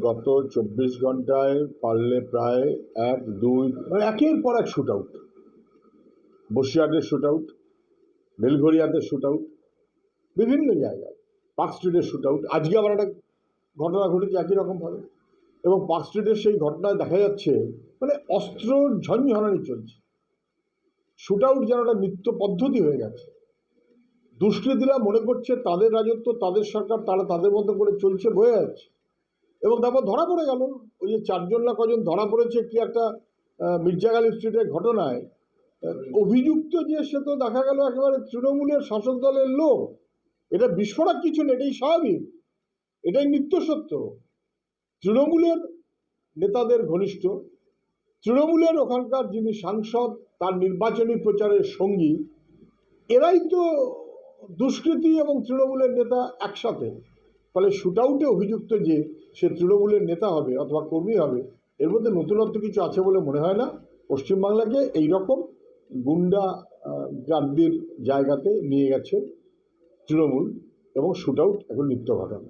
গত 24 ঘন্টায় পারলে প্রায় 1-2 মানে একের পর এক শুট আউট, বসিরহাটের শুট আউট, বেলঘরিয়াতে শুট আউট, বিভিন্ন জায়গায় পার্ক স্ট্রিটের শুট আউট। আজকে আবার একটা ঘটনা ঘটেছে একই রকমভাবে, এবং পার্ক স্ট্রিটের সেই ঘটনায় দেখা যাচ্ছে মানে অস্ত্র ঝঞ্ঝনানি চলছে। শুট আউট যেন একটা নিত্য পদ্ধতি হয়ে গেছে। দুষ্কৃতীরা মনে করছে তাদের রাজত্ব, তাদের সরকার, তারা তাদের মতো করে চলছে, বয়ে যাচ্ছে। এবং তারপর ধরা পড়ে গেল, ওই যে 4জন না কজন ধরা পড়েছে কি একটা মির্জাগালি স্ট্রিটের ঘটনায়। অভিযুক্ত যে সে তো দেখা গেল একেবারে তৃণমূলের শাসক দলের লোক। এটা বিস্ফোরক কিছু না, এটাই স্বাভাবিক, এটাই নিত্য সত্য। তৃণমূলের নেতাদের ঘনিষ্ঠ, তৃণমূলের ওখানকার যিনি সাংসদ, তার নির্বাচনী প্রচারের সঙ্গী, এরাই তো দুষ্কৃতী এবং তৃণমূলের নেতা একসাথে। ফলে শুট আউটে অভিযুক্ত যে সে তৃণমূলের নেতা হবে অথবা কর্মী হবে, এর মধ্যে নতুনত্ব কিছু আছে বলে মনে হয় না। পশ্চিমবাংলাকে এইরকম গুন্ডা গাদ্দির জায়গাতে নিয়ে গেছে তৃণমূল, এবং শুট আউট এখন নিত্য ঘটনা।